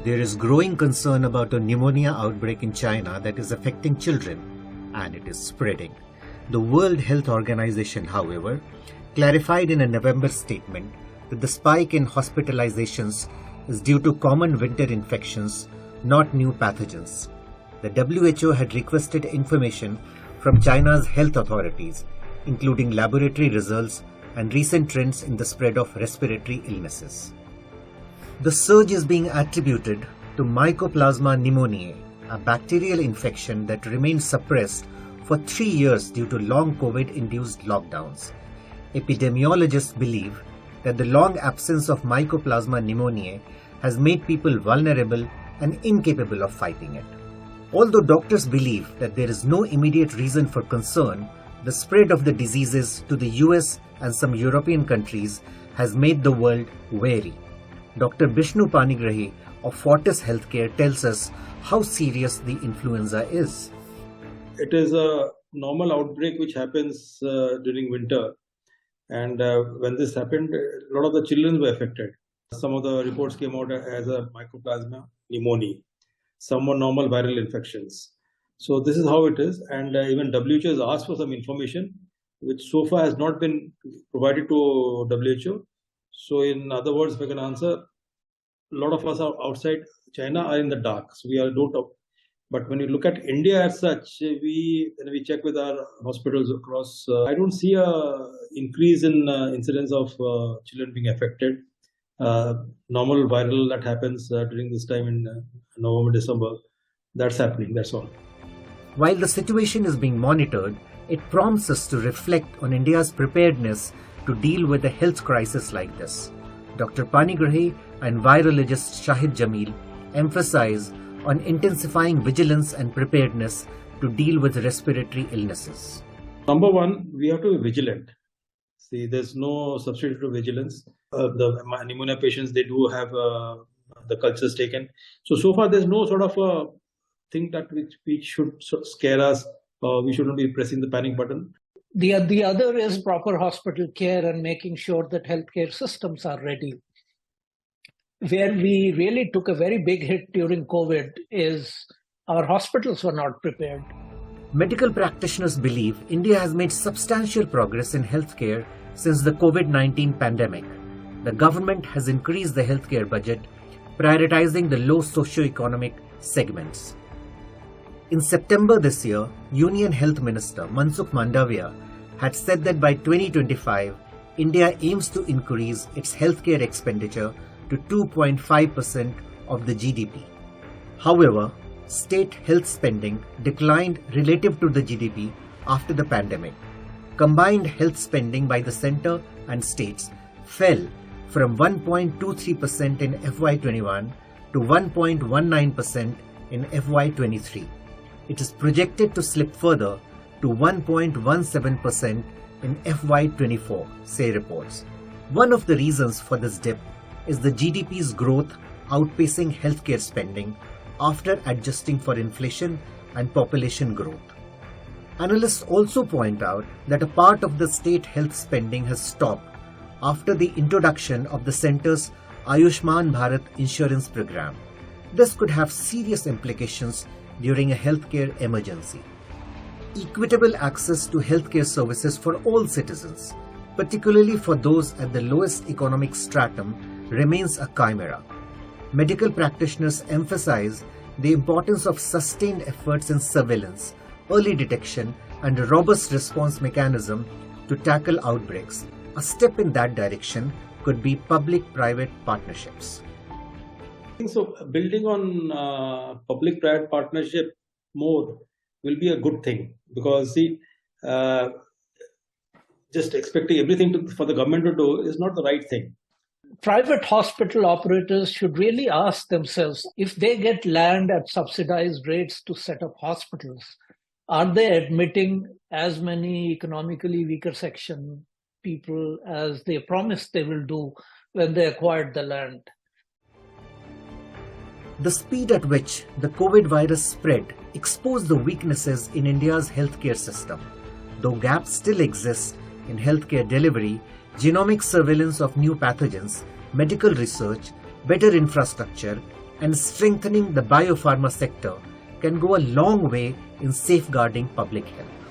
There is growing concern about a pneumonia outbreak in China that is affecting children, and it is spreading. The World Health Organization, however, clarified in a November statement that the spike in hospitalizations is due to common winter infections, not new pathogens. The WHO had requested information from China's health authorities, including laboratory results and recent trends in the spread of respiratory illnesses. The surge is being attributed to Mycoplasma pneumoniae, a bacterial infection that remained suppressed for 3 years due to long COVID-induced lockdowns. Epidemiologists believe that the long absence of Mycoplasma pneumoniae has made people vulnerable and incapable of fighting it. Although doctors believe that there is no immediate reason for concern, the spread of the diseases to the US and some European countries has made the world wary. Dr. Bishnu Panigrahi of Fortis Healthcare tells us how serious the influenza is. It is a normal outbreak which happens during winter, and when this happened, a lot of the children were affected. Some of the reports came out as a Mycoplasma pneumoniae. Some were normal viral infections. So this is how it is, and even WHO has asked for some information which so far has not been provided to WHO. So in other words, if I can answer, a lot of us are outside China are in the dark. So we don't talk. But when you look at India as such, when we check with our hospitals across, I don't see a increase in incidence of children being affected. Normal viral that happens during this time in November, December, that's happening, that's all. While the situation is being monitored, it prompts us to reflect on India's preparedness to deal with a health crisis like this. Dr. Panigrahi and virologist Shahid Jamil emphasize on intensifying vigilance and preparedness to deal with respiratory illnesses. Number one, we have to be vigilant. See, there's no substitute to vigilance. The pneumonia patients, they do have the cultures taken. So far, there's no sort of a thing that which should scare us. We shouldn't be pressing the panic button. The other is proper hospital care and making sure that healthcare systems are ready. Where we really took a very big hit during COVID is our hospitals were not prepared. Medical practitioners believe India has made substantial progress in healthcare since the COVID-19 pandemic. The government has increased the healthcare budget, prioritizing the low socioeconomic segments. In September this year, Union Health Minister Mansukh Mandavia had said that by 2025, India aims to increase its healthcare expenditure to 2.5% of the GDP. However, state health spending declined relative to the GDP after the pandemic. Combined health spending by the centre and states fell from 1.23% in FY21 to 1.19% in FY23. It is projected to slip further to 1.17% in FY24, say reports. One of the reasons for this dip is the GDP's growth outpacing healthcare spending after adjusting for inflation and population growth. Analysts also point out that a part of the state health spending has stopped after the introduction of the centre's Ayushman Bharat insurance program. This could have serious implications during a healthcare emergency. Equitable access to healthcare services for all citizens, particularly for those at the lowest economic stratum, remains a chimera. Medical practitioners emphasize the importance of sustained efforts in surveillance, early detection, and a robust response mechanism to tackle outbreaks. A step in that direction could be public-private partnerships. So building on public-private partnership more will be a good thing, because see, just expecting everything for the government to do is not the right thing. Private hospital operators should really ask themselves, if they get land at subsidized rates to set up hospitals, are they admitting as many economically weaker section people as they promised they will do when they acquired the land? The speed at which the COVID virus spread exposed the weaknesses in India's healthcare system. Though gaps still exist in healthcare delivery, genomic surveillance of new pathogens, medical research, better infrastructure, and strengthening the biopharma sector can go a long way in safeguarding public health.